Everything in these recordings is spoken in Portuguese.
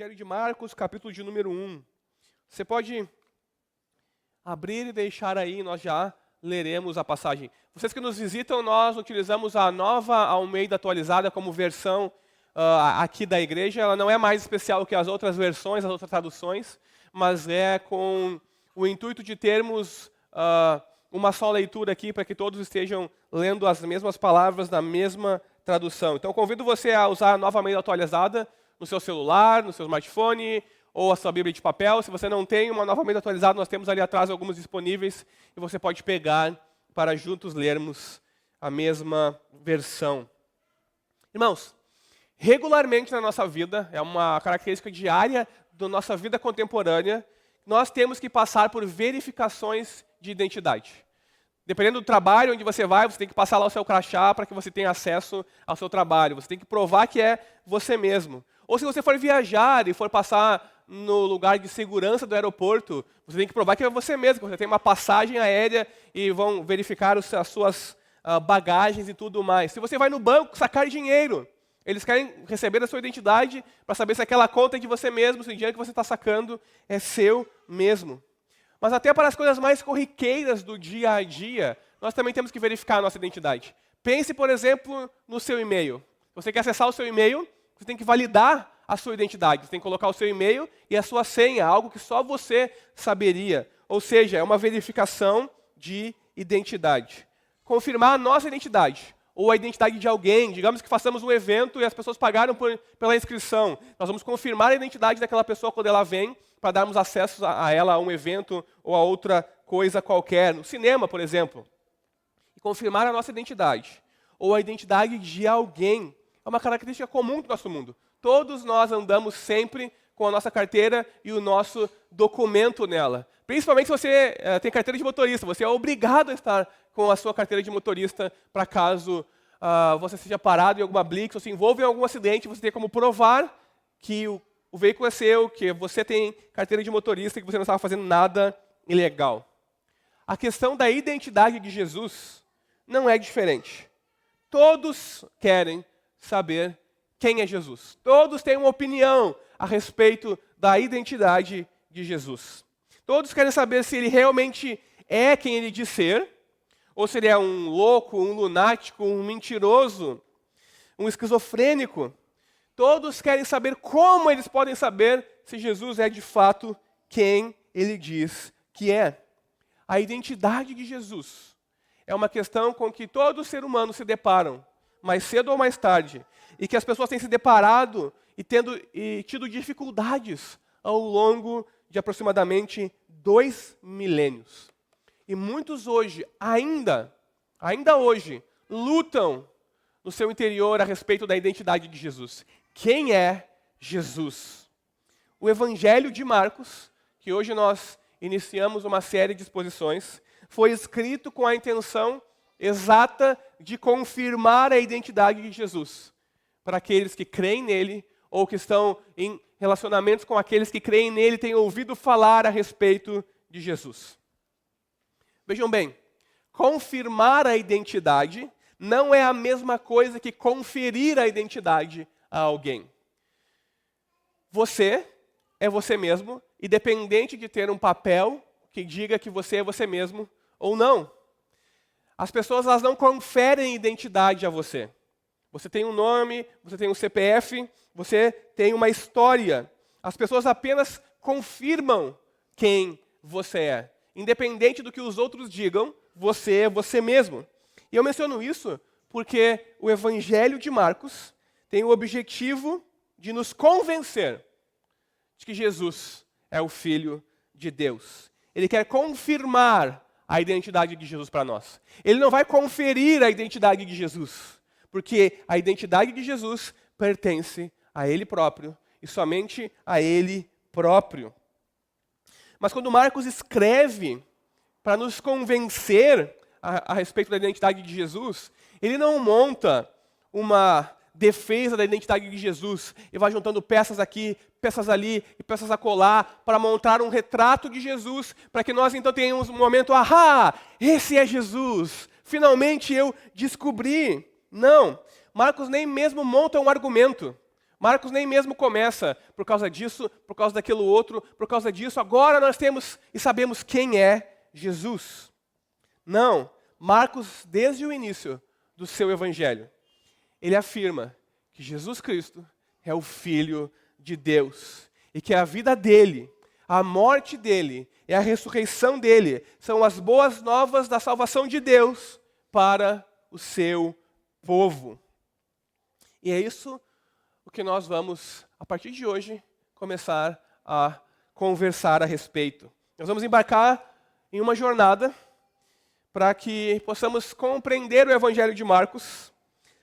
Evangelho de Marcos, capítulo de número 1. Você pode abrir e deixar aí, nós já leremos a passagem. Vocês que nos visitam, nós utilizamos a nova Almeida atualizada como versão aqui da igreja. Ela não é mais especial que as outras versões, as outras traduções, mas é com o intuito de termos uma só leitura aqui, para que todos estejam lendo as mesmas palavras na mesma tradução. Então, convido você a usar a nova Almeida atualizada no seu celular, no seu smartphone, ou a sua Bíblia de papel. Se você não tem uma nova Almeida atualizada, nós temos ali atrás algumas disponíveis, e você pode pegar para juntos lermos a mesma versão. Irmãos, regularmente na nossa vida, é uma característica diária da nossa vida contemporânea, nós temos que passar por verificações de identidade. Dependendo do trabalho onde você vai, você tem que passar lá o seu crachá para que você tenha acesso ao seu trabalho. Você tem que provar que é você mesmo. Ou se você for viajar e for passar no lugar de segurança do aeroporto, você tem que provar que é você mesmo, que você tem uma passagem aérea e vão verificar as suas bagagens e tudo mais. Se você vai no banco sacar dinheiro, eles querem receber a sua identidade para saber se aquela conta é de você mesmo, se o dinheiro que você está sacando é seu mesmo. Mas até para as coisas mais corriqueiras do dia a dia, nós também temos que verificar a nossa identidade. Pense, por exemplo, no seu e-mail. Se você quer acessar o seu e-mail, você tem que validar a sua identidade. Você tem que colocar o seu e-mail e a sua senha, algo que só você saberia. Ou seja, é uma verificação de identidade. Confirmar a nossa identidade, ou a identidade de alguém. Digamos que façamos um evento e as pessoas pagaram pela inscrição. Nós vamos confirmar a identidade daquela pessoa quando ela vem, para darmos acesso a ela a um evento ou a outra coisa qualquer. No cinema, por exemplo. E confirmar a nossa identidade, ou a identidade de alguém, é uma característica comum do nosso mundo. Todos nós andamos sempre com a nossa carteira e o nosso documento nela. Principalmente se você tem carteira de motorista, você é obrigado a estar com a sua carteira de motorista para caso você seja parado em alguma blitz ou se envolva em algum acidente, você tem como provar que o veículo é seu, que você tem carteira de motorista e que você não estava fazendo nada ilegal. A questão da identidade de Jesus não é diferente. Todos querem saber quem é Jesus. Todos têm uma opinião a respeito da identidade de Jesus. Todos querem saber se ele realmente é quem ele diz ser, ou se ele é um louco, um lunático, um mentiroso, um esquizofrênico. Todos querem saber como eles podem saber se Jesus é de fato quem ele diz que é. A identidade de Jesus é uma questão com que todo ser humano se deparam, mais cedo ou mais tarde, e que as pessoas têm se deparado e tido dificuldades ao longo de aproximadamente 2 milênios. E muitos hoje, ainda hoje, lutam no seu interior a respeito da identidade de Jesus. Quem é Jesus? O Evangelho de Marcos, que hoje nós iniciamos uma série de exposições, foi escrito com a intenção exata de confirmar a identidade de Jesus para aqueles que creem nele ou que estão em relacionamentos com aqueles que creem nele e têm ouvido falar a respeito de Jesus. Vejam bem, confirmar a identidade não é a mesma coisa que conferir a identidade a alguém. Você é você mesmo, independente de ter um papel que diga que você é você mesmo ou não. As pessoas elas não conferem identidade a você. Você tem um nome, você tem um CPF, você tem uma história. As pessoas apenas confirmam quem você é. Independente do que os outros digam, você é você mesmo. E eu menciono isso porque o Evangelho de Marcos tem o objetivo de nos convencer de que Jesus é o Filho de Deus. Ele quer confirmar a identidade de Jesus para nós. Ele não vai conferir a identidade de Jesus, porque a identidade de Jesus pertence a Ele próprio e somente a Ele próprio. Mas quando Marcos escreve para nos convencer a respeito da identidade de Jesus, ele não monta uma defesa da identidade de Jesus e vai juntando peças aqui, peças ali e peças acolá para montar um retrato de Jesus, para que nós então tenhamos um momento, esse é Jesus, finalmente eu descobri. Não, Marcos nem mesmo monta um argumento. Marcos nem mesmo começa por causa disso, por causa daquilo outro, por causa disso. Agora nós temos e sabemos quem é Jesus. Não, Marcos, desde o início do seu evangelho, ele afirma que Jesus Cristo é o Filho de Deus e que a vida dele, a morte dele e a ressurreição dele são as boas novas da salvação de Deus para o seu povo. E é isso o que nós vamos, a partir de hoje, começar a conversar a respeito. Nós vamos embarcar em uma jornada para que possamos compreender o Evangelho de Marcos,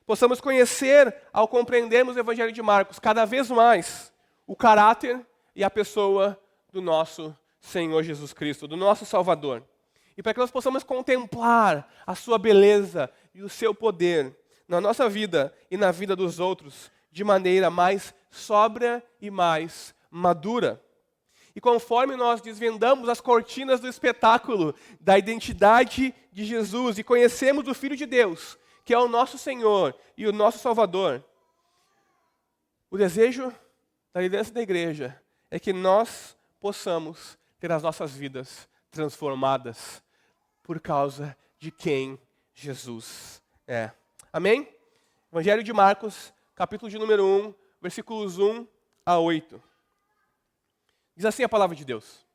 possamos conhecer, ao compreendermos o Evangelho de Marcos, cada vez mais o caráter e a pessoa do nosso Senhor Jesus Cristo, do nosso Salvador. E para que nós possamos contemplar a sua beleza e o seu poder na nossa vida e na vida dos outros de maneira mais sóbria e mais madura. E conforme nós desvendamos as cortinas do espetáculo da identidade de Jesus e conhecemos o Filho de Deus, que é o nosso Senhor e o nosso Salvador, o desejo da liderança da igreja é que nós possamos ter as nossas vidas transformadas por causa de quem Jesus é. Amém? Evangelho de Marcos, capítulo de número 1, versículos 1 a 8. Diz assim a palavra de Deus.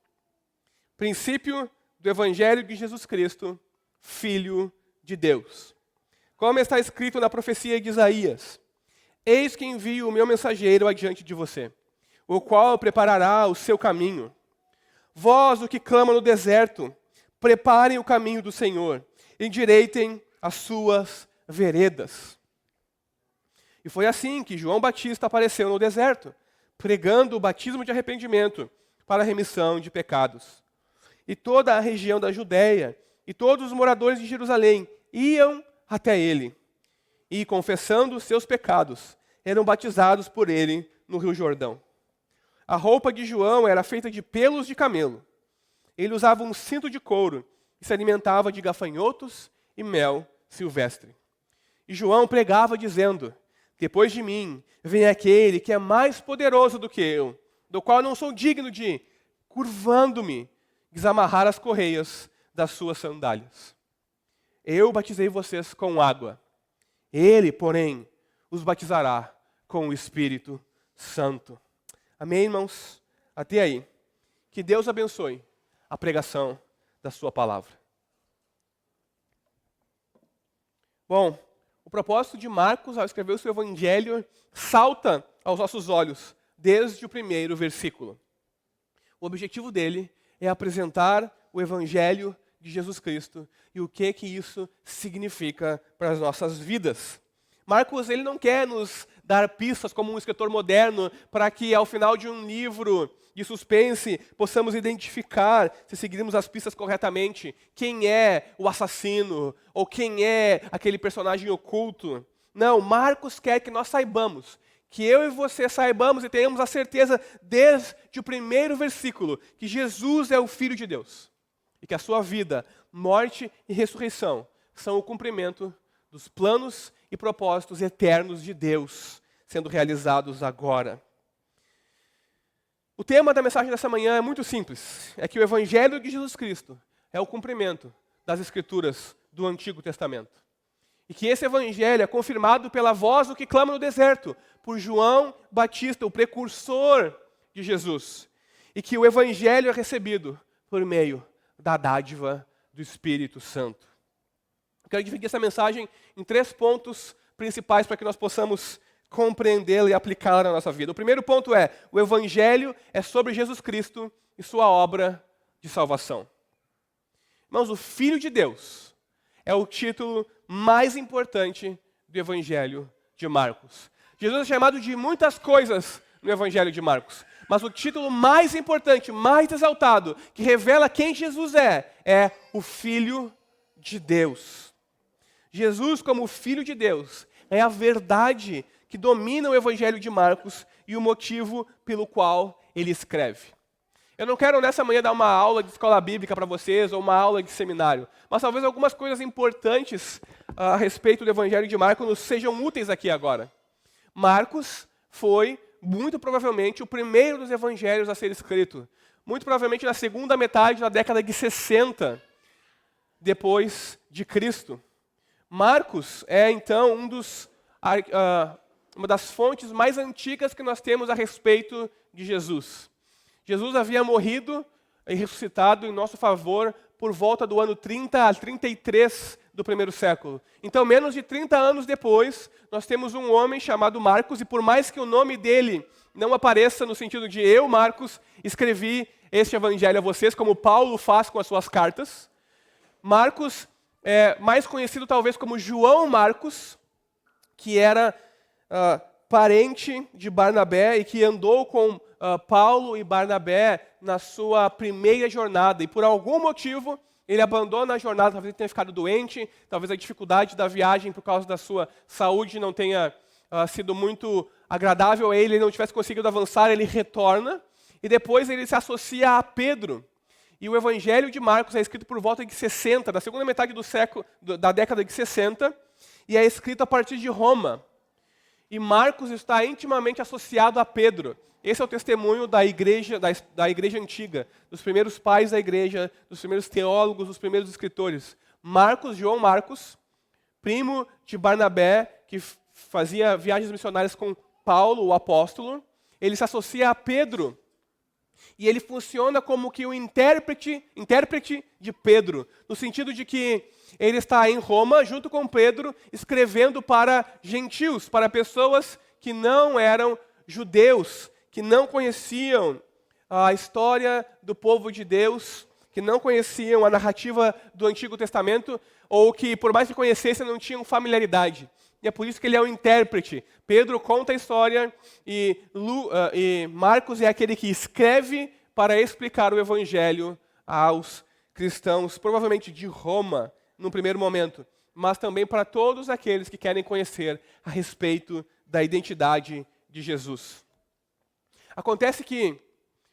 Princípio do Evangelho de Jesus Cristo, Filho de Deus. Como está escrito na profecia de Isaías: Eis que envio o meu mensageiro adiante de você, o qual preparará o seu caminho. Vós, o que clama no deserto, preparem o caminho do Senhor, endireitem as suas veredas. E foi assim que João Batista apareceu no deserto, pregando o batismo de arrependimento para a remissão de pecados. E toda a região da Judéia e todos os moradores de Jerusalém iam até ele. E, confessando os seus pecados, eram batizados por ele no Rio Jordão. A roupa de João era feita de pelos de camelo. Ele usava um cinto de couro e se alimentava de gafanhotos e mel silvestre. E João pregava dizendo: Depois de mim vem aquele que é mais poderoso do que eu, do qual não sou digno de, curvando-me, desamarrar as correias das suas sandálias. Eu batizei vocês com água. Ele, porém, os batizará com o Espírito Santo. Amém, irmãos? Até aí. Que Deus abençoe a pregação da sua palavra. Bom, o propósito de Marcos, ao escrever o seu evangelho, salta aos nossos olhos desde o primeiro versículo. O objetivo dele é apresentar o evangelho de Jesus Cristo e o que isso significa para as nossas vidas. Marcos, ele não quer nos dar pistas como um escritor moderno para que ao final de um livro de suspense possamos identificar, se seguirmos as pistas corretamente, quem é o assassino ou quem é aquele personagem oculto. Não, Marcos quer que nós saibamos, que eu e você saibamos e tenhamos a certeza desde o primeiro versículo que Jesus é o Filho de Deus e que a sua vida, morte e ressurreição são o cumprimento dos planos e propósitos eternos de Deus sendo realizados agora. O tema da mensagem dessa manhã é muito simples. É que o Evangelho de Jesus Cristo é o cumprimento das Escrituras do Antigo Testamento. E que esse Evangelho é confirmado pela voz do que clama no deserto, por João Batista, o precursor de Jesus. E que o Evangelho é recebido por meio da dádiva do Espírito Santo. Eu quero dividir essa mensagem em 3 pontos principais para que nós possamos compreendê-la e aplicá-la na nossa vida. O primeiro ponto é: o Evangelho é sobre Jesus Cristo e sua obra de salvação. Irmãos, o Filho de Deus é o título mais importante do Evangelho de Marcos. Jesus é chamado de muitas coisas no Evangelho de Marcos, mas o título mais importante, mais exaltado, que revela quem Jesus é o Filho de Deus. Jesus, como Filho de Deus, é a verdade que domina o Evangelho de Marcos e o motivo pelo qual ele escreve. Eu não quero nessa manhã dar uma aula de escola bíblica para vocês ou uma aula de seminário, mas talvez algumas coisas importantes a respeito do Evangelho de Marcos nos sejam úteis aqui agora. Marcos foi, muito provavelmente, o primeiro dos evangelhos a ser escrito. Muito provavelmente na segunda metade da década de 60, depois de Cristo. Marcos é, então, uma das fontes mais antigas que nós temos a respeito de Jesus. Jesus havia morrido e ressuscitado em nosso favor por volta do ano 30 a 33 do primeiro século. Então, menos de 30 anos depois, nós temos um homem chamado Marcos, e por mais que o nome dele não apareça no sentido de eu, Marcos, escrevi este evangelho a vocês, como Paulo faz com as suas cartas, Marcos é mais conhecido talvez como João Marcos, que era parente de Barnabé e que andou com Paulo e Barnabé na sua primeira jornada. E por algum motivo, ele abandona a jornada, talvez ele tenha ficado doente, talvez a dificuldade da viagem por causa da sua saúde não tenha sido muito agradável a ele não tivesse conseguido avançar, ele retorna. E depois ele se associa a Pedro. E o Evangelho de Marcos é escrito por volta de 60, da segunda metade do século, da década de 60, e é escrito a partir de Roma. E Marcos está intimamente associado a Pedro. Esse é o testemunho da igreja antiga, dos primeiros pais da igreja, dos primeiros teólogos, dos primeiros escritores. Marcos, João Marcos, primo de Barnabé, que fazia viagens missionárias com Paulo, o apóstolo, ele se associa a Pedro. E ele funciona como que o intérprete de Pedro, no sentido de que ele está em Roma, junto com Pedro, escrevendo para gentios, para pessoas que não eram judeus, que não conheciam a história do povo de Deus, que não conheciam a narrativa do Antigo Testamento, ou que, por mais que conhecessem, não tinham familiaridade. E é por isso que ele é o intérprete. Pedro conta a história e Marcos é aquele que escreve para explicar o Evangelho aos cristãos, provavelmente de Roma, no primeiro momento, mas também para todos aqueles que querem conhecer a respeito da identidade de Jesus. Acontece que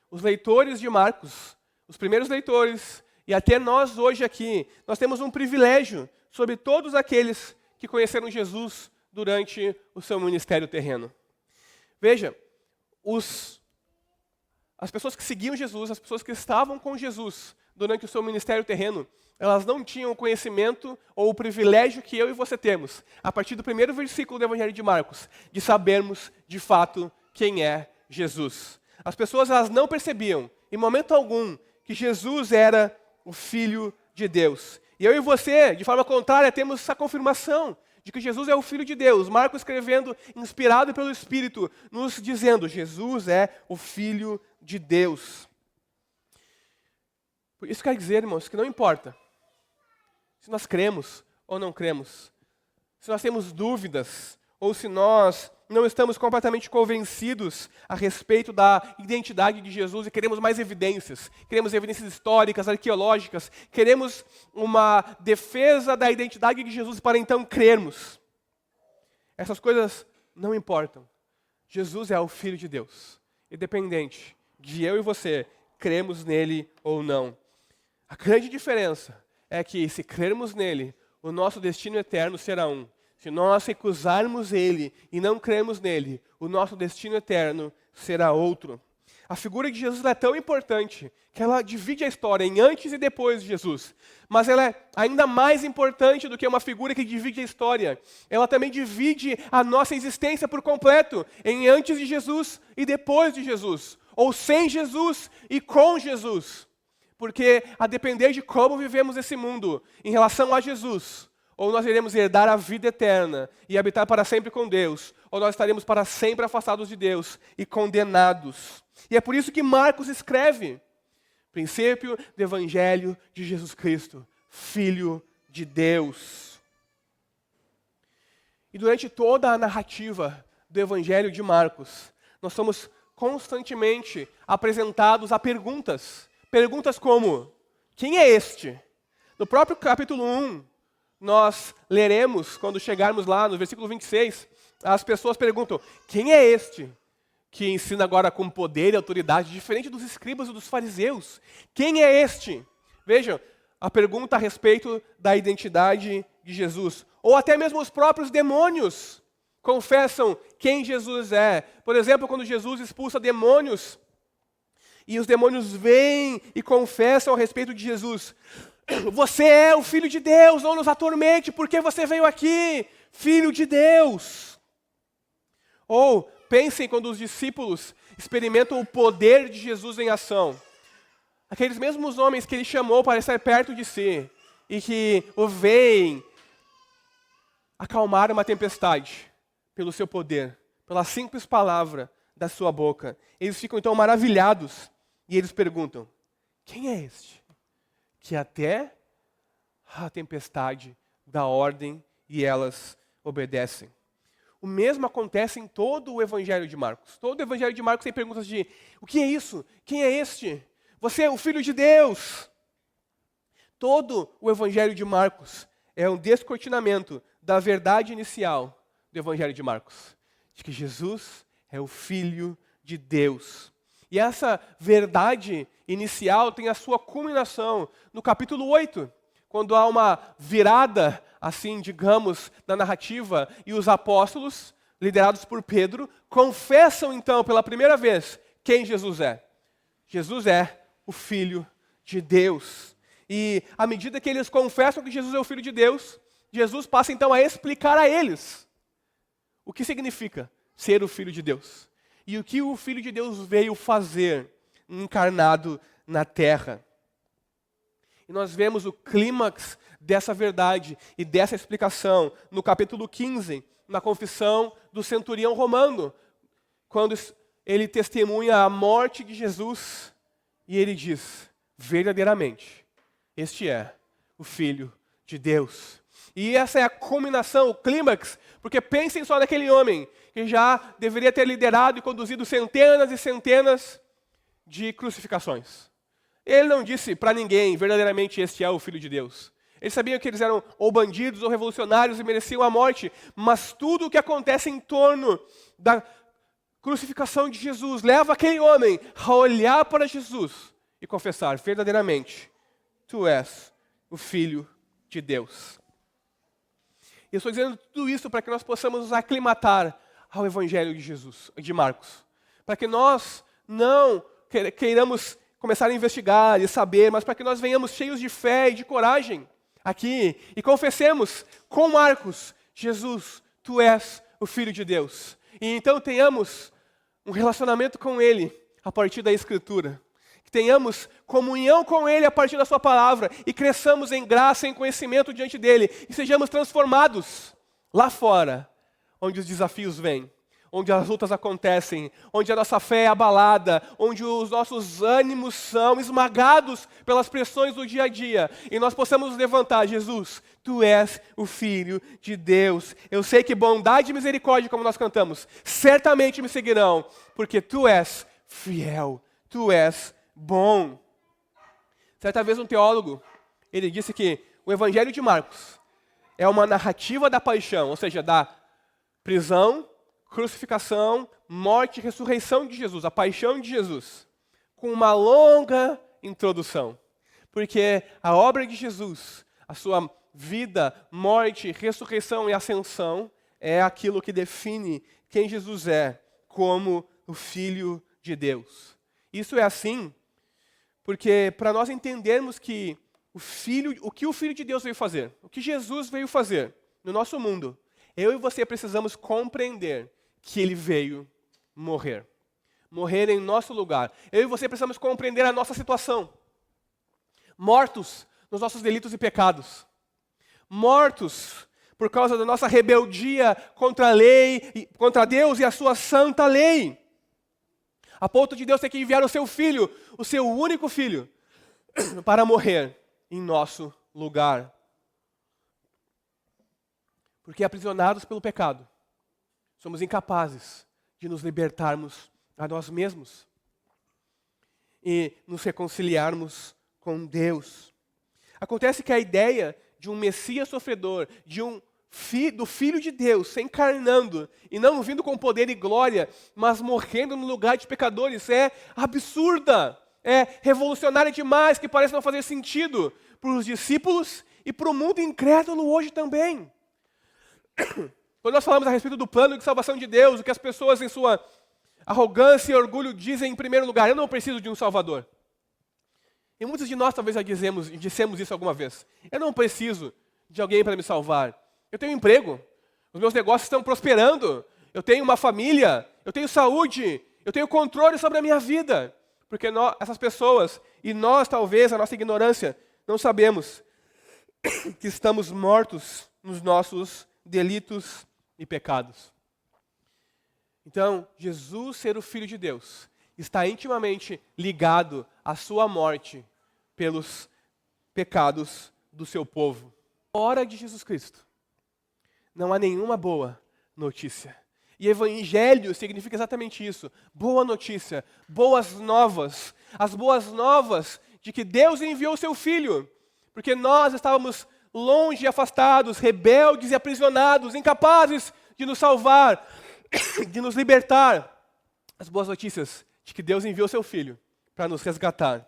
os leitores de Marcos, os primeiros leitores, e até nós hoje aqui, nós temos um privilégio sobre todos aqueles que conheceram Jesus durante o seu ministério terreno. Veja, as pessoas que seguiam Jesus, as pessoas que estavam com Jesus durante o seu ministério terreno, elas não tinham o conhecimento ou o privilégio que eu e você temos, a partir do primeiro versículo do Evangelho de Marcos, de sabermos de fato quem é Jesus. As pessoas elas não percebiam, em momento algum, que Jesus era o Filho de Deus. E eu e você, de forma contrária, temos essa confirmação de que Jesus é o Filho de Deus. Marcos escrevendo, inspirado pelo Espírito, nos dizendo, Jesus é o Filho de Deus. Isso quer dizer, irmãos, que não importa se nós cremos ou não cremos, se nós temos dúvidas, ou se nós não estamos completamente convencidos a respeito da identidade de Jesus e queremos mais evidências. Queremos evidências históricas, arqueológicas. Queremos uma defesa da identidade de Jesus para então crermos. Essas coisas não importam. Jesus é o Filho de Deus. Independente de eu e você cremos nele ou não. A grande diferença é que se crermos nele, o nosso destino eterno será um. Se nós recusarmos ele e não cremos nele, o nosso destino eterno será outro. A figura de Jesus é tão importante que ela divide a história em antes e depois de Jesus. Mas ela é ainda mais importante do que uma figura que divide a história. Ela também divide a nossa existência por completo em antes de Jesus e depois de Jesus. Ou sem Jesus e com Jesus. Porque a depender de como vivemos esse mundo em relação a Jesus, ou nós iremos herdar a vida eterna e habitar para sempre com Deus, ou nós estaremos para sempre afastados de Deus e condenados. E é por isso que Marcos escreve, princípio do Evangelho de Jesus Cristo, Filho de Deus. E durante toda a narrativa do Evangelho de Marcos, nós somos constantemente apresentados a perguntas. Perguntas como, quem é este? No próprio capítulo 1, nós leremos, quando chegarmos lá no versículo 26, as pessoas perguntam, quem é este que ensina agora com poder e autoridade, diferente dos escribas e dos fariseus? Quem é este? Vejam, a pergunta a respeito da identidade de Jesus. Ou até mesmo os próprios demônios confessam quem Jesus é. Por exemplo, quando Jesus expulsa demônios, e os demônios vêm e confessam a respeito de Jesus. Você é o Filho de Deus, não nos atormente, porque você veio aqui, Filho de Deus. Ou pensem quando os discípulos experimentam o poder de Jesus em ação. Aqueles mesmos homens que ele chamou para estar perto de si, e que o veem acalmar uma tempestade pelo seu poder, pela simples palavra da sua boca. Eles ficam então maravilhados e eles perguntam: quem é este que até a tempestade dá ordem e elas obedecem? O mesmo acontece em todo o Evangelho de Marcos. Todo o Evangelho de Marcos tem perguntas de: o que é isso? Quem é este? Você é o Filho de Deus. Todo o Evangelho de Marcos é um descortinamento da verdade inicial do Evangelho de Marcos, de que Jesus é o Filho de Deus. E essa verdade inicial tem a sua culminação no capítulo 8, quando há uma virada, assim, digamos, na narrativa, e os apóstolos, liderados por Pedro, confessam então pela primeira vez quem Jesus é. Jesus é o Filho de Deus. E à medida que eles confessam que Jesus é o Filho de Deus, Jesus passa então a explicar a eles o que significa ser o Filho de Deus. E o que o Filho de Deus veio fazer encarnado na terra. E nós vemos o clímax dessa verdade e dessa explicação no capítulo 15, na confissão do centurião romano, quando ele testemunha a morte de Jesus e ele diz: verdadeiramente, este é o Filho de Deus. E essa é a culminação, o clímax, porque pensem só naquele homem que já deveria ter liderado e conduzido centenas e centenas de crucificações. Ele não disse para ninguém, verdadeiramente este é o Filho de Deus. Eles sabiam que eles eram ou bandidos ou revolucionários e mereciam a morte, mas tudo o que acontece em torno da crucificação de Jesus leva aquele homem a olhar para Jesus e confessar: verdadeiramente, tu és o Filho de Deus. E eu estou dizendo tudo isso para que nós possamos nos aclimatar ao Evangelho de Jesus, de Marcos. Para que nós não queiramos começar a investigar e saber, mas para que nós venhamos cheios de fé e de coragem aqui e confessemos com Marcos: Jesus, tu és o Filho de Deus. E então tenhamos um relacionamento com Ele a partir da Escritura. Que tenhamos comunhão com Ele a partir da sua palavra e cresçamos em graça e em conhecimento diante dEle e sejamos transformados lá fora, onde os desafios vêm, onde as lutas acontecem, onde a nossa fé é abalada, onde os nossos ânimos são esmagados pelas pressões do dia a dia e nós possamos nos levantar: Jesus, tu és o Filho de Deus. Eu sei que bondade e misericórdia, como nós cantamos, certamente me seguirão, porque tu és fiel, tu és bom. Certa vez um teólogo, ele disse que o Evangelho de Marcos é uma narrativa da paixão, ou seja, da prisão, crucificação, morte e ressurreição de Jesus, a paixão de Jesus, com uma longa introdução. Porque a obra de Jesus, a sua vida, morte, ressurreição e ascensão é aquilo que define quem Jesus é como o Filho de Deus. Isso é assim porque para nós entendermos que o que o Filho de Deus veio fazer, o que Jesus veio fazer no nosso mundo, eu e você precisamos compreender que Ele veio morrer. Morrer em nosso lugar. Eu e você precisamos compreender a nossa situação. Mortos nos nossos delitos e pecados. Mortos por causa da nossa rebeldia contra a lei, contra Deus e a sua santa lei. A ponto de Deus ter que enviar o seu Filho, o seu único Filho, para morrer em nosso lugar. Porque aprisionados pelo pecado, somos incapazes de nos libertarmos a nós mesmos e nos reconciliarmos com Deus. Acontece que a ideia de um Messias sofredor, do Filho de Deus se encarnando e não vindo com poder e glória, mas morrendo no lugar de pecadores, é absurda, é revolucionária demais, que parece não fazer sentido para os discípulos e para o mundo incrédulo hoje também. Quando nós falamos a respeito do plano de salvação de Deus, o que as pessoas em sua arrogância e orgulho dizem em primeiro lugar: eu não preciso de um Salvador. E muitos de nós talvez já dissemos isso alguma vez. Eu não preciso de alguém para me salvar. Eu tenho emprego, os meus negócios estão prosperando, eu tenho uma família, eu tenho saúde, eu tenho controle sobre a minha vida. Porque essas pessoas, e nós talvez, a nossa ignorância, não sabemos que estamos mortos nos nossos delitos e pecados. Então, Jesus ser o Filho de Deus está intimamente ligado à sua morte pelos pecados do seu povo. Fora de Jesus Cristo, não há nenhuma boa notícia. E evangelho significa exatamente isso. Boa notícia, boas novas. As boas novas de que Deus enviou o seu Filho. Porque nós estávamos longe e afastados, rebeldes e aprisionados, incapazes de nos salvar, de nos libertar. As boas notícias de que Deus enviou o seu Filho para nos resgatar.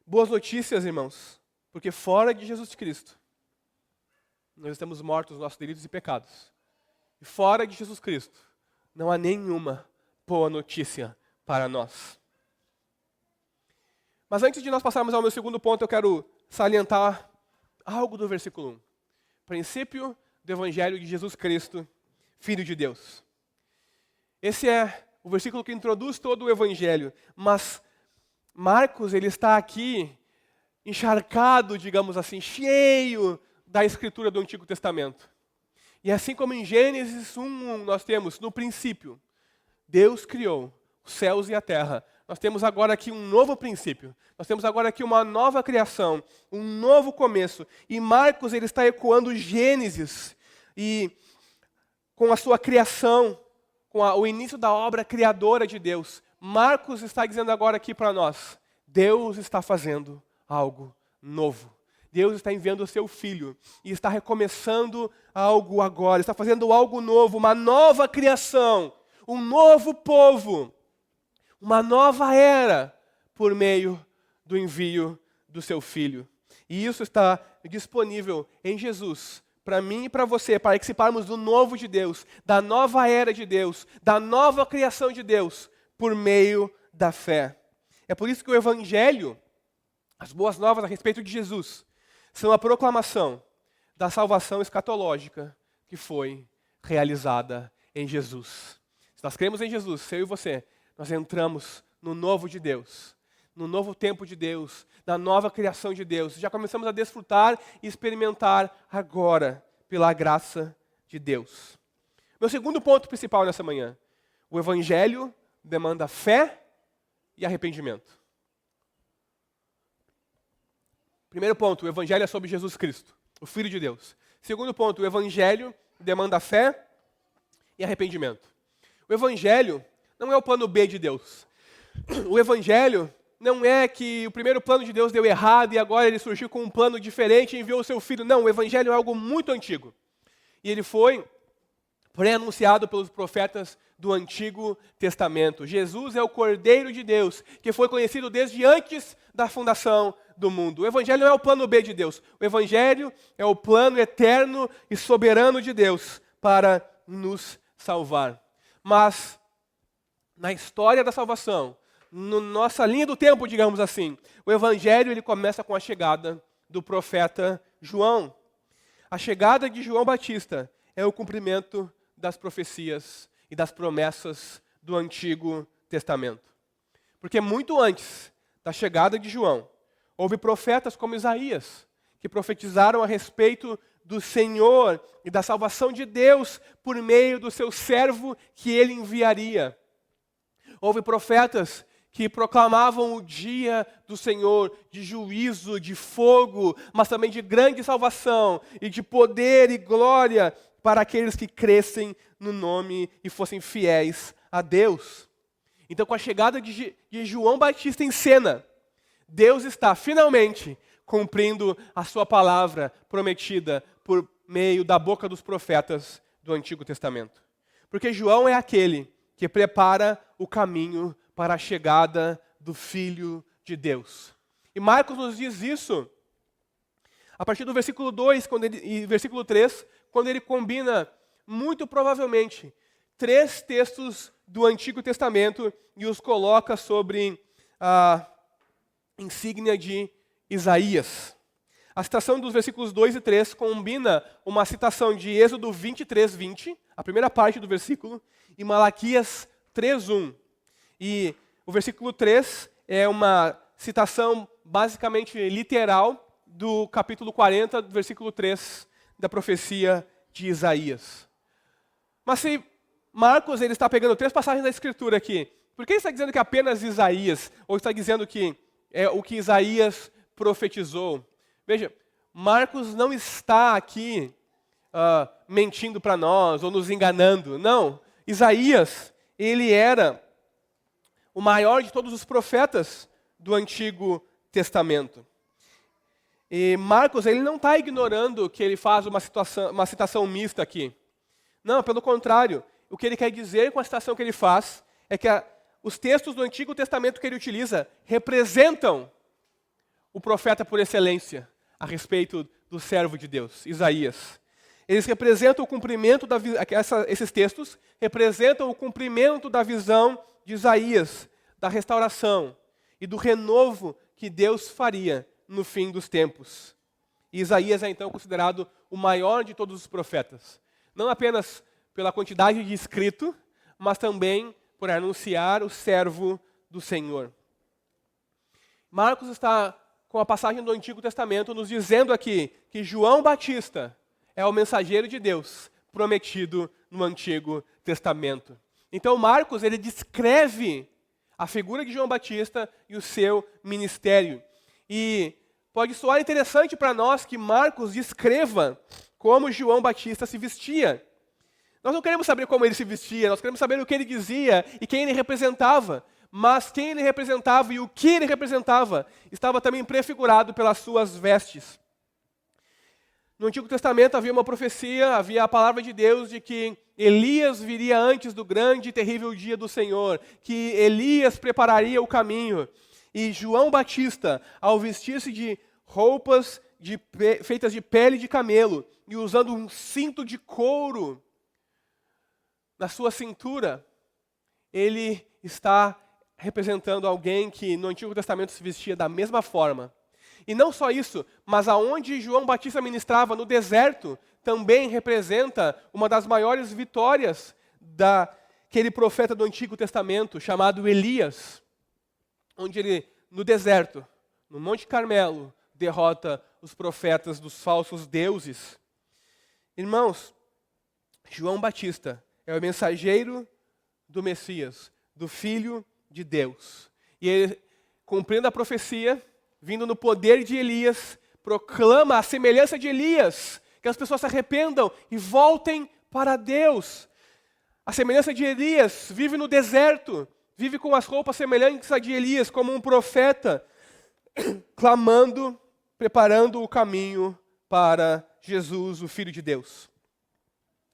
Boas notícias, irmãos, porque fora de Jesus Cristo, nós estamos mortos nos nossos delitos e pecados. E fora de Jesus Cristo, não há nenhuma boa notícia para nós. Mas antes de nós passarmos ao meu segundo ponto, eu quero salientar algo do versículo 1. Princípio do Evangelho de Jesus Cristo, Filho de Deus. Esse é o versículo que introduz todo o Evangelho. Mas Marcos, ele está aqui encharcado, digamos assim, cheio da Escritura do Antigo Testamento. E assim como em Gênesis 1:1 nós temos, no princípio, Deus criou os céus e a terra. Nós temos agora aqui um novo princípio. Nós temos agora aqui uma nova criação, um novo começo. E Marcos, ele está ecoando Gênesis. E com a sua criação, com o início da obra criadora de Deus, Marcos está dizendo agora aqui para nós: Deus está fazendo algo novo. Deus está enviando o seu Filho e está recomeçando algo agora, está fazendo algo novo, uma nova criação, um novo povo, uma nova era por meio do envio do seu Filho. E isso está disponível em Jesus, para mim e para você, para participarmos do novo de Deus, da nova era de Deus, da nova criação de Deus, por meio da fé. É por isso que o Evangelho, as boas novas a respeito de Jesus, são a proclamação da salvação escatológica que foi realizada em Jesus. Se nós cremos em Jesus, eu e você, nós entramos no novo de Deus, no novo tempo de Deus, na nova criação de Deus. Já começamos a desfrutar e experimentar agora, pela graça de Deus. Meu segundo ponto principal nessa manhã: o Evangelho demanda fé e arrependimento. Primeiro ponto, o Evangelho é sobre Jesus Cristo, o Filho de Deus. Segundo ponto, o Evangelho demanda fé e arrependimento. O Evangelho não é o plano B de Deus. O Evangelho não é que o primeiro plano de Deus deu errado e agora ele surgiu com um plano diferente e enviou o seu Filho. Não, o Evangelho é algo muito antigo. E ele foi pré-anunciado pelos profetas do Antigo Testamento. Jesus é o Cordeiro de Deus, que foi conhecido desde antes da fundação do mundo. O Evangelho não é o plano B de Deus. O Evangelho é o plano eterno e soberano de Deus para nos salvar. Mas, na história da salvação, na nossa linha do tempo, digamos assim, o Evangelho ele começa com a chegada do profeta João. A chegada de João Batista é o cumprimento das profecias e das promessas do Antigo Testamento. Porque muito antes da chegada de João, houve profetas como Isaías, que profetizaram a respeito do Senhor e da salvação de Deus por meio do seu servo que ele enviaria. Houve profetas que proclamavam o dia do Senhor de juízo, de fogo, mas também de grande salvação e de poder e glória para aqueles que crescem no nome e fossem fiéis a Deus. Então, com a chegada de João Batista em cena, Deus está finalmente cumprindo a sua palavra prometida por meio da boca dos profetas do Antigo Testamento. Porque João é aquele que prepara o caminho para a chegada do Filho de Deus. E Marcos nos diz isso a partir do versículo 2 e versículo 3, quando ele combina, muito provavelmente, 3 textos do Antigo Testamento e os coloca sobre a insígnia de Isaías. A citação dos versículos 2 e 3 combina uma citação de Êxodo 23, 20, a primeira parte do versículo, e Malaquias 3, 1. E o versículo 3 é uma citação basicamente literal do capítulo 40, do versículo 3, da profecia de Isaías. Mas se Marcos ele está pegando 3 passagens da Escritura aqui, por que ele está dizendo que é apenas Isaías? Ou está dizendo que é o que Isaías profetizou? Veja, Marcos não está aqui mentindo para nós ou nos enganando. Não, Isaías, ele era o maior de todos os profetas do Antigo Testamento. E Marcos, ele não está ignorando que ele faz uma citação mista aqui. Não, pelo contrário. O que ele quer dizer com a citação que ele faz é que os textos do Antigo Testamento que ele utiliza representam o profeta por excelência a respeito do servo de Deus, Isaías. Eles representam o cumprimento esses textos representam o cumprimento da visão de Isaías, da restauração e do renovo que Deus faria no fim dos tempos. E Isaías é então considerado o maior de todos os profetas. Não apenas pela quantidade de escrito, mas também por anunciar o servo do Senhor. Marcos está com a passagem do Antigo Testamento nos dizendo aqui que João Batista é o mensageiro de Deus prometido no Antigo Testamento. Então Marcos ele descreve a figura de João Batista e o seu ministério. E pode soar interessante para nós que Marcos descreva como João Batista se vestia. Nós não queremos saber como ele se vestia, nós queremos saber o que ele dizia e quem ele representava. Mas quem ele representava e o que ele representava estava também prefigurado pelas suas vestes. No Antigo Testamento havia uma profecia, havia a palavra de Deus de que Elias viria antes do grande e terrível dia do Senhor, que Elias prepararia o caminho. E João Batista, ao vestir-se de roupas feitas de pele de camelo e usando um cinto de couro na sua cintura, ele está representando alguém que no Antigo Testamento se vestia da mesma forma. E não só isso, mas aonde João Batista ministrava, no deserto, também representa uma das maiores vitórias daquele profeta do Antigo Testamento, chamado Elias, onde ele, no deserto, no Monte Carmelo, derrota os profetas dos falsos deuses. Irmãos, João Batista é o mensageiro do Messias, do Filho de Deus. E ele, cumprindo a profecia, vindo no poder de Elias, proclama a semelhança de Elias, que as pessoas se arrependam e voltem para Deus. A semelhança de Elias, vive no deserto, vive com as roupas semelhantes a de Elias, como um profeta, clamando, preparando o caminho para Jesus, o Filho de Deus.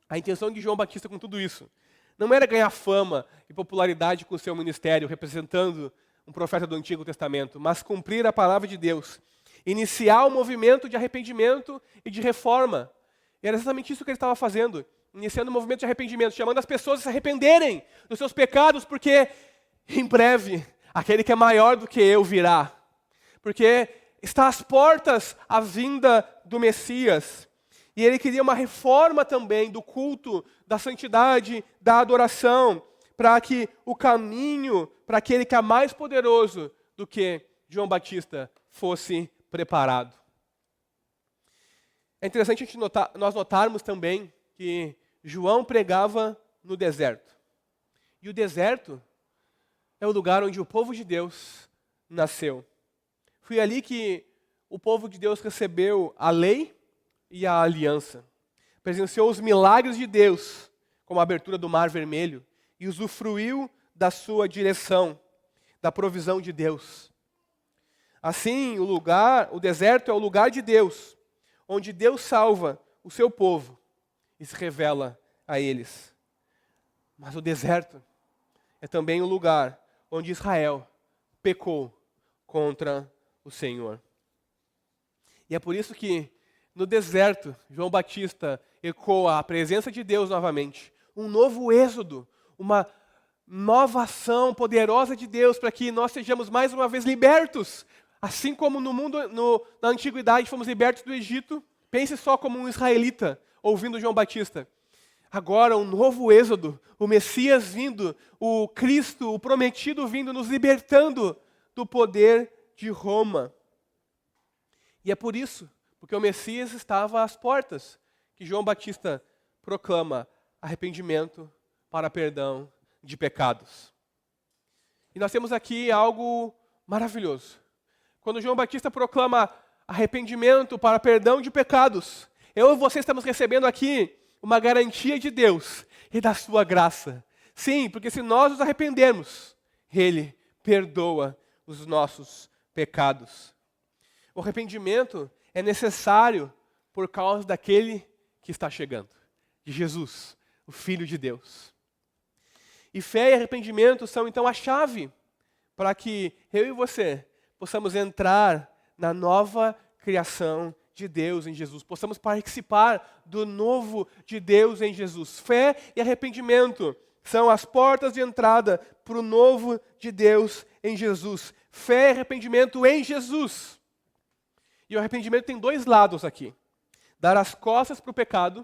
A intenção de João Batista com tudo isso não era ganhar fama e popularidade com o seu ministério, representando um profeta do Antigo Testamento, mas cumprir a palavra de Deus, iniciar o movimento de arrependimento e de reforma. E era exatamente isso que ele estava fazendo, iniciando o movimento de arrependimento, chamando as pessoas a se arrependerem dos seus pecados, porque em breve aquele que é maior do que eu virá. Porque está às portas a vinda do Messias. E ele queria uma reforma também do culto, da santidade, da adoração, para que o caminho para aquele que é mais poderoso do que João Batista fosse preparado. É interessante nós notarmos também que João pregava no deserto. E o deserto é o lugar onde o povo de Deus nasceu. Foi ali que o povo de Deus recebeu a lei e a aliança. Presenciou os milagres de Deus, como a abertura do Mar Vermelho, e usufruiu da sua direção, da provisão de Deus. Assim, o deserto é o lugar de Deus, onde Deus salva o seu povo e se revela a eles. Mas o deserto é também o lugar onde Israel pecou contra o Senhor. E é por isso que No deserto, João Batista ecoa a presença de Deus novamente. Um novo êxodo, uma nova ação poderosa de Deus para que nós sejamos mais uma vez libertos. Assim como no mundo, na antiguidade, fomos libertos do Egito. Pense só como um israelita ouvindo João Batista. Agora, um novo êxodo, o Messias vindo, o Cristo, o prometido vindo, nos libertando do poder de Roma. E é por isso, porque o Messias estava às portas, que João Batista proclama arrependimento para perdão de pecados. E nós temos aqui algo maravilhoso. Quando João Batista proclama arrependimento para perdão de pecados, eu e você estamos recebendo aqui uma garantia de Deus e da sua graça. Sim, porque se nós nos arrependermos, Ele perdoa os nossos pecados. O arrependimento é necessário por causa daquele que está chegando, de Jesus, o Filho de Deus. E fé e arrependimento são então a chave para que eu e você possamos entrar na nova criação de Deus em Jesus, possamos participar do novo de Deus em Jesus. Fé e arrependimento são as portas de entrada para o novo de Deus em Jesus. Fé e arrependimento em Jesus. E o arrependimento tem dois lados aqui. Dar as costas para o pecado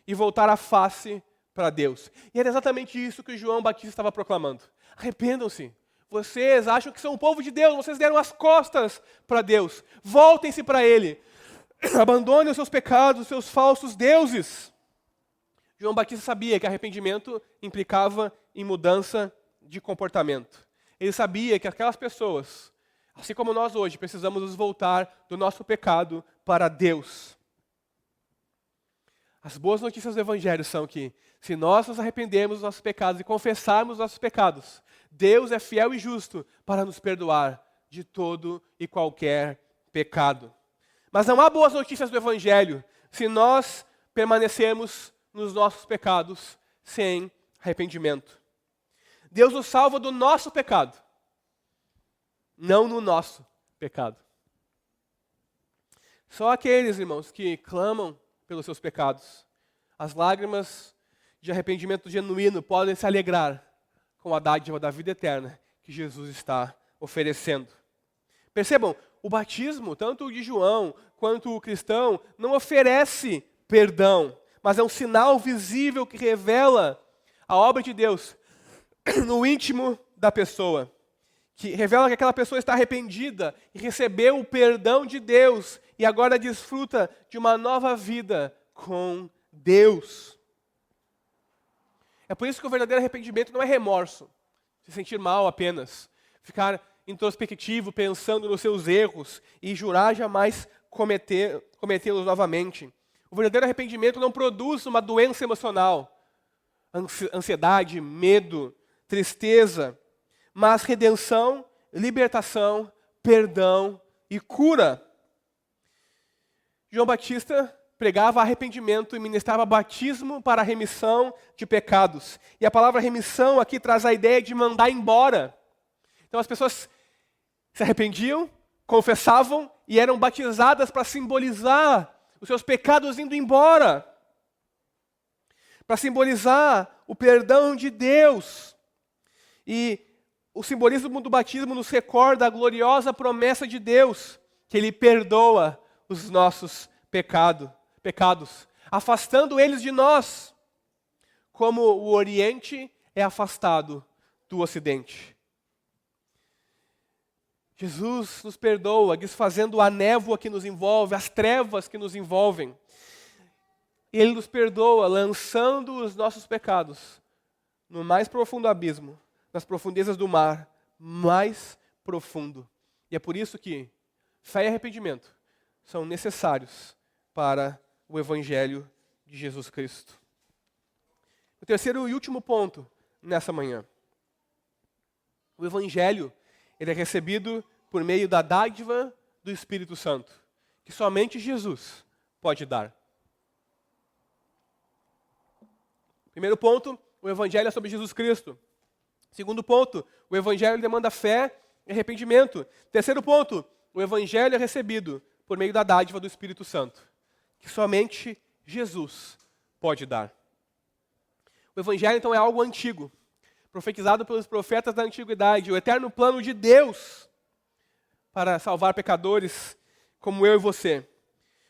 e voltar a face para Deus. E era exatamente isso que João Batista estava proclamando. Arrependam-se. Vocês acham que são o povo de Deus, vocês deram as costas para Deus. Voltem-se para Ele. Abandonem os seus pecados, os seus falsos deuses. João Batista sabia que arrependimento implicava em mudança de comportamento. Ele sabia que aquelas pessoas, assim como nós hoje, precisamos nos voltar do nosso pecado para Deus. As boas notícias do Evangelho são que, se nós nos arrependermos dos nossos pecados e confessarmos os nossos pecados, Deus é fiel e justo para nos perdoar de todo e qualquer pecado. Mas não há boas notícias do Evangelho se nós permanecermos nos nossos pecados sem arrependimento. Deus nos salva do nosso pecado, não no nosso pecado. Só aqueles, irmãos, que clamam pelos seus pecados, as lágrimas de arrependimento genuíno podem se alegrar com a dádiva da vida eterna que Jesus está oferecendo. Percebam, o batismo, tanto o de João quanto o cristão, não oferece perdão, mas é um sinal visível que revela a obra de Deus no íntimo da pessoa, que revela que aquela pessoa está arrependida e recebeu o perdão de Deus e agora desfruta de uma nova vida com Deus. É por isso que o verdadeiro arrependimento não é remorso, se sentir mal apenas, ficar introspectivo, pensando nos seus erros e jurar jamais cometê-los novamente. O verdadeiro arrependimento não produz uma doença emocional, ansiedade, medo, tristeza, mas redenção, libertação, perdão e cura. João Batista pregava arrependimento e ministrava batismo para a remissão de pecados. E a palavra remissão aqui traz a ideia de mandar embora. Então as pessoas se arrependiam, confessavam e eram batizadas para simbolizar os seus pecados indo embora. Para simbolizar o perdão de Deus. E o simbolismo do batismo nos recorda a gloriosa promessa de Deus, que Ele perdoa os nossos pecados, afastando eles de nós, como o Oriente é afastado do Ocidente. Jesus nos perdoa, desfazendo a névoa que nos envolve, as trevas que nos envolvem. Ele nos perdoa, lançando os nossos pecados no mais profundo abismo, nas profundezas do mar mais profundo. E é por isso que fé e arrependimento são necessários para o Evangelho de Jesus Cristo. O terceiro e último ponto nessa manhã. O Evangelho, ele é recebido por meio da dádiva do Espírito Santo, que somente Jesus pode dar. Primeiro ponto, o Evangelho é sobre Jesus Cristo. Segundo ponto, o Evangelho demanda fé e arrependimento. Terceiro ponto, o Evangelho é recebido por meio da dádiva do Espírito Santo, que somente Jesus pode dar. O Evangelho, então, é algo antigo, profetizado pelos profetas da antiguidade, o eterno plano de Deus para salvar pecadores como eu e você.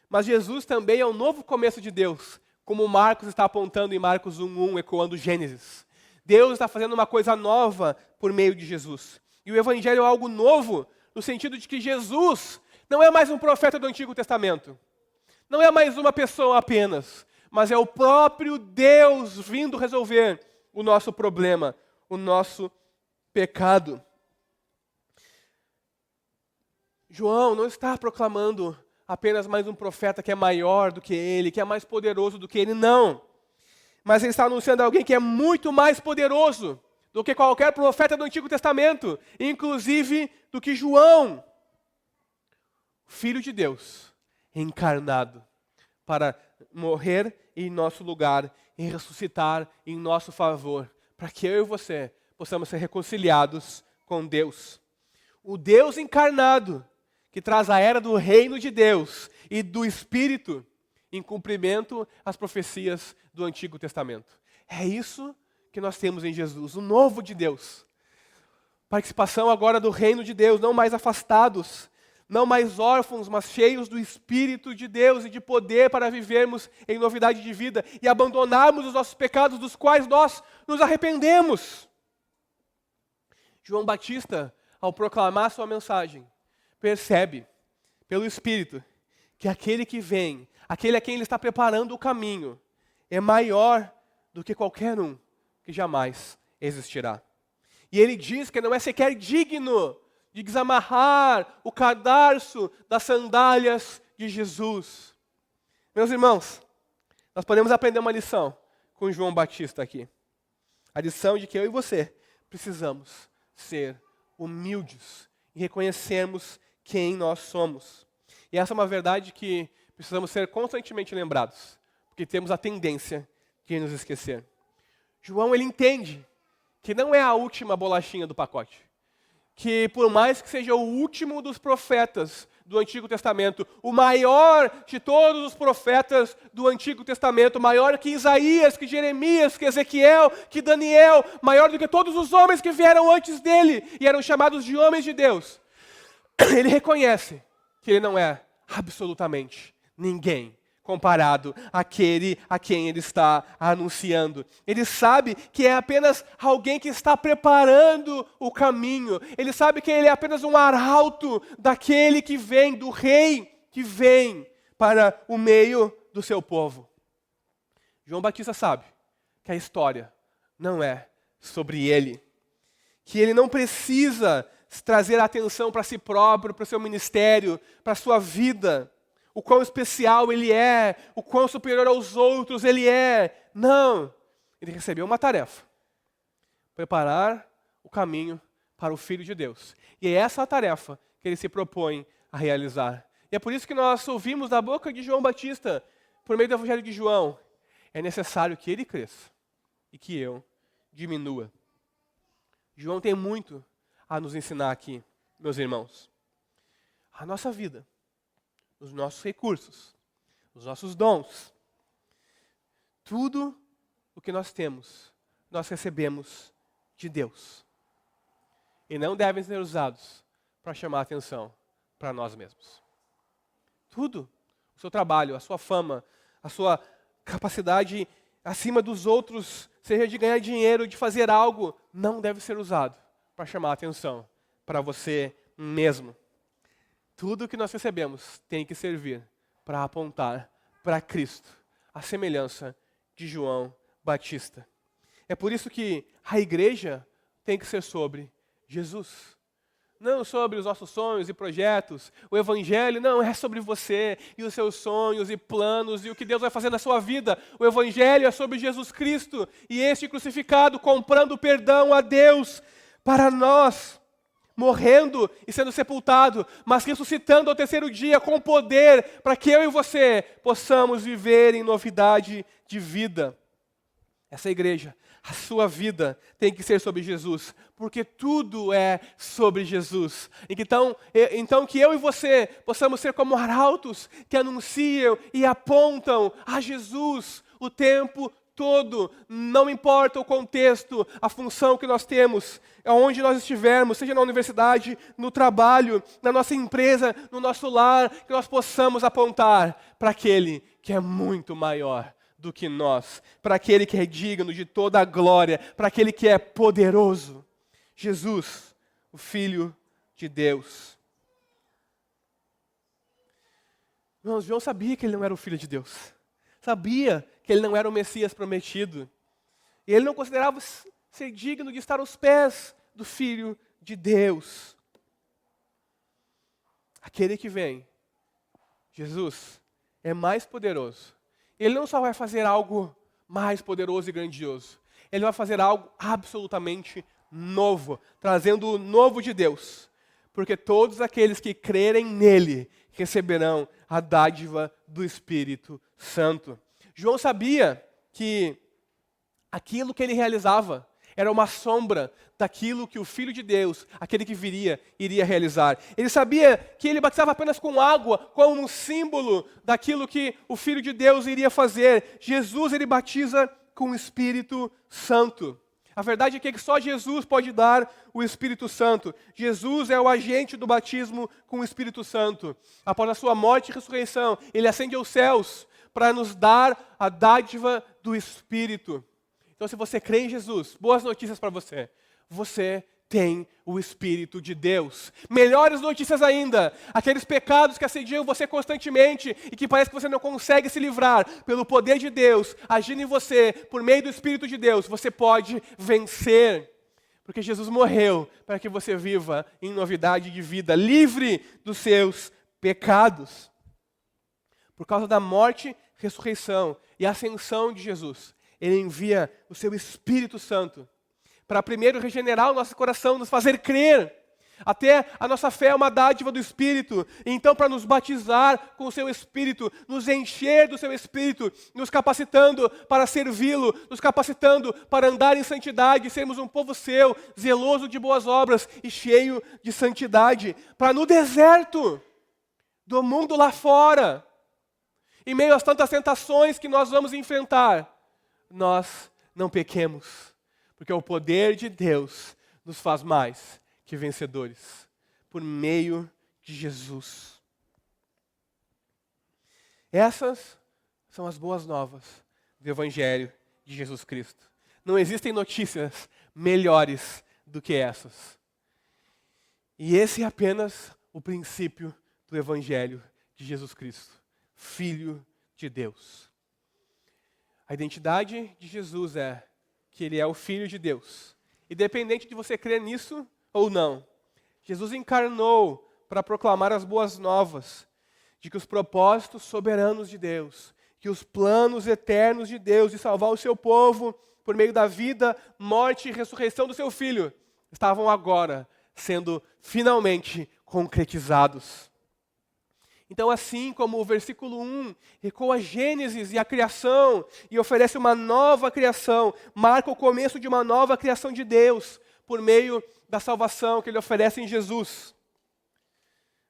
Mas Jesus também é o novo começo de Deus, como Marcos está apontando em Marcos 1:1, ecoando Gênesis. Deus está fazendo uma coisa nova por meio de Jesus. E o Evangelho é algo novo, no sentido de que Jesus não é mais um profeta do Antigo Testamento. Não é mais uma pessoa apenas, mas é o próprio Deus vindo resolver o nosso problema, o nosso pecado. João não está proclamando apenas mais um profeta que é maior do que ele, que é mais poderoso do que ele, não. Mas ele está anunciando alguém que é muito mais poderoso do que qualquer profeta do Antigo Testamento, inclusive do que João, Filho de Deus, encarnado, para morrer em nosso lugar e ressuscitar em nosso favor, para que eu e você possamos ser reconciliados com Deus. O Deus encarnado, que traz a era do reino de Deus e do Espírito em cumprimento às profecias do Antigo Testamento. É isso que nós temos em Jesus, o novo de Deus. Participação agora do reino de Deus, não mais afastados, não mais órfãos, mas cheios do Espírito de Deus e de poder para vivermos em novidade de vida e abandonarmos os nossos pecados dos quais nós nos arrependemos. João Batista, ao proclamar sua mensagem, percebe, pelo Espírito, que aquele que vem, aquele a quem ele está preparando o caminho, é maior do que qualquer um que jamais existirá. E ele diz que não é sequer digno de desamarrar o cadarço das sandálias de Jesus. Meus irmãos, nós podemos aprender uma lição com João Batista aqui. A lição de que eu e você precisamos ser humildes e reconhecermos quem nós somos. E essa é uma verdade que precisamos ser constantemente lembrados, porque temos a tendência de nos esquecer. João, ele entende que não é a última bolachinha do pacote, que por mais que seja o último dos profetas do Antigo Testamento, o maior de todos os profetas do Antigo Testamento, maior que Isaías, que Jeremias, que Ezequiel, que Daniel, maior do que todos os homens que vieram antes dele e eram chamados de homens de Deus, ele reconhece que ele não é absolutamente ninguém comparado àquele a quem ele está anunciando. Ele sabe que é apenas alguém que está preparando o caminho. Ele sabe que ele é apenas um arauto daquele que vem, do rei que vem para o meio do seu povo. João Batista sabe que a história não é sobre ele, que ele não precisa trazer atenção para si próprio, para o seu ministério, para a sua vida, o quão especial ele é, o quão superior aos outros ele é. Não, ele recebeu uma tarefa, preparar o caminho para o Filho de Deus. E é essa a tarefa que ele se propõe a realizar. E é por isso que nós ouvimos da boca de João Batista, por meio do Evangelho de João, é necessário que ele cresça e que eu diminua. João tem muito a nos ensinar aqui, meus irmãos. A nossa vida, os nossos recursos, os nossos dons, tudo o que nós temos, nós recebemos de Deus. E não devem ser usados para chamar a atenção para nós mesmos. Tudo, o seu trabalho, a sua fama, a sua capacidade acima dos outros, seja de ganhar dinheiro, de fazer algo, não deve ser usado para chamar a atenção para você mesmo. Tudo que nós recebemos tem que servir para apontar para Cristo, a semelhança de João Batista. É por isso que a igreja tem que ser sobre Jesus. Não sobre os nossos sonhos e projetos. O Evangelho não é sobre você e os seus sonhos e planos e o que Deus vai fazer na sua vida. O Evangelho é sobre Jesus Cristo e este crucificado comprando perdão a Deus para nós, morrendo e sendo sepultado, mas ressuscitando ao terceiro dia com poder, para que eu e você possamos viver em novidade de vida. Essa igreja, a sua vida tem que ser sobre Jesus, porque tudo é sobre Jesus. Então que eu e você possamos ser como arautos que anunciam e apontam a Jesus o tempo todo. Não importa o contexto, a função que nós temos, aonde nós estivermos, seja na universidade, no trabalho, na nossa empresa, no nosso lar, que nós possamos apontar para aquele que é muito maior do que nós, para aquele que é digno de toda a glória, para aquele que é poderoso. Jesus, o Filho de Deus. Irmãos, João sabia que ele não era o Filho de Deus. Sabia que ele não era o Messias prometido. E ele não considerava ser digno de estar aos pés do Filho de Deus. Aquele que vem, Jesus, é mais poderoso. Ele não só vai fazer algo mais poderoso e grandioso. Ele vai fazer algo absolutamente novo, trazendo o novo de Deus. Porque todos aqueles que crerem nele receberão a dádiva do Espírito Santo. João sabia que aquilo que ele realizava era uma sombra daquilo que o Filho de Deus, aquele que viria, iria realizar. Ele sabia que ele batizava apenas com água, como um símbolo daquilo que o Filho de Deus iria fazer. Jesus, ele batiza com o Espírito Santo. A verdade é que só Jesus pode dar o Espírito Santo. Jesus é o agente do batismo com o Espírito Santo. Após a sua morte e ressurreição, ele ascende aos céus para nos dar a dádiva do Espírito. Então, se você crê em Jesus, boas notícias para você. Você tem o Espírito de Deus. Melhores notícias ainda, aqueles pecados que assediam você constantemente e que parece que você não consegue se livrar, pelo poder de Deus, agindo em você, por meio do Espírito de Deus, você pode vencer. Porque Jesus morreu para que você viva em novidade de vida, livre dos seus pecados. Por causa da morte, ressurreição e ascensão de Jesus, Ele envia o seu Espírito Santo para primeiro regenerar o nosso coração, nos fazer crer. Até a nossa fé é uma dádiva do Espírito. Então, para nos batizar com o seu Espírito, nos encher do seu Espírito, nos capacitando para servi-lo, nos capacitando para andar em santidade, sermos um povo seu, zeloso de boas obras e cheio de santidade. Para no deserto do mundo lá fora, em meio às tantas tentações que nós vamos enfrentar, nós não pequemos, porque o poder de Deus nos faz mais que vencedores, por meio de Jesus. Essas são as boas novas do Evangelho de Jesus Cristo. Não existem notícias melhores do que essas. E esse é apenas o princípio do Evangelho de Jesus Cristo, Filho de Deus. A identidade de Jesus é que Ele é o Filho de Deus. Independente de você crer nisso ou não, Jesus encarnou para proclamar as boas novas de que os propósitos soberanos de Deus, que os planos eternos de Deus de salvar o seu povo por meio da vida, morte e ressurreição do seu Filho, estavam agora sendo finalmente concretizados. Então, assim como o versículo 1 ecoa Gênesis e a criação e oferece uma nova criação, marca o começo de uma nova criação de Deus por meio da salvação que Ele oferece em Jesus.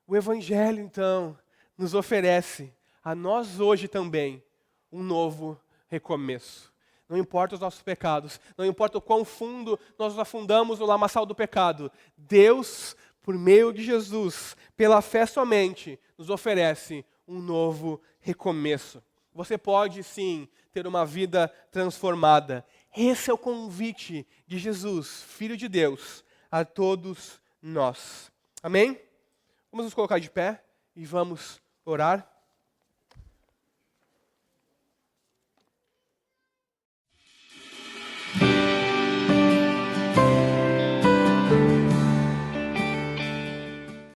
O Evangelho, então, nos oferece a nós hoje também um novo recomeço. Não importa os nossos pecados, não importa o quão fundo nós nos afundamos no lamaçal do pecado, Deus, por meio de Jesus, pela fé somente, nos oferece um novo recomeço. Você pode, sim, ter uma vida transformada. Esse é o convite de Jesus, Filho de Deus, a todos nós. Amém? Vamos nos colocar de pé e vamos orar.